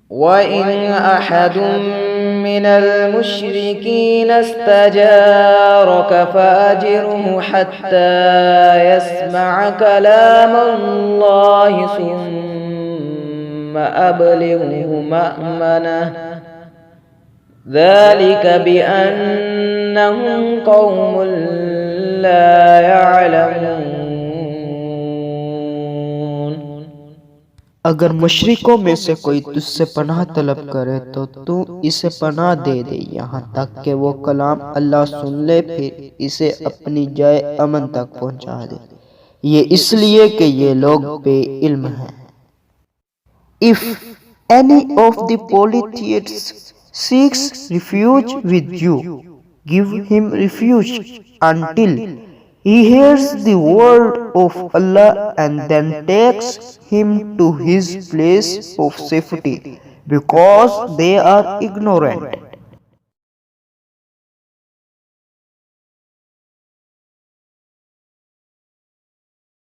وَإِنْ أَحَدٌ مِّنَ الْمُشْرِكِينَ اسْتَجَارَكَ فَأَجِرْهُ حَتَّى يَسْمَعَ كَلَامَ اللَّهِ ثُمَّ أَبْلِغْهُ مَأْمَنَهُ ذَلِكَ بِأَنَّهُمْ قَوْمٌ لَّا يَعْلَمُونَ۔ اگر مشرکوں میں سے کوئی تجھ سے پناہ طلب کرے تو تو اسے پناہ دے دے یہاں تک کہ وہ کلام اللہ سن لے، پھر اسے اپنی جائے امن تک پہنچا دے، یہ اس لیے کہ یہ لوگ بے علم ہیں۔ If any of the polytheists seeks refuge with you, give him refuge until he hears the word of Allah and then takes him to his place of safety, because they are ignorant.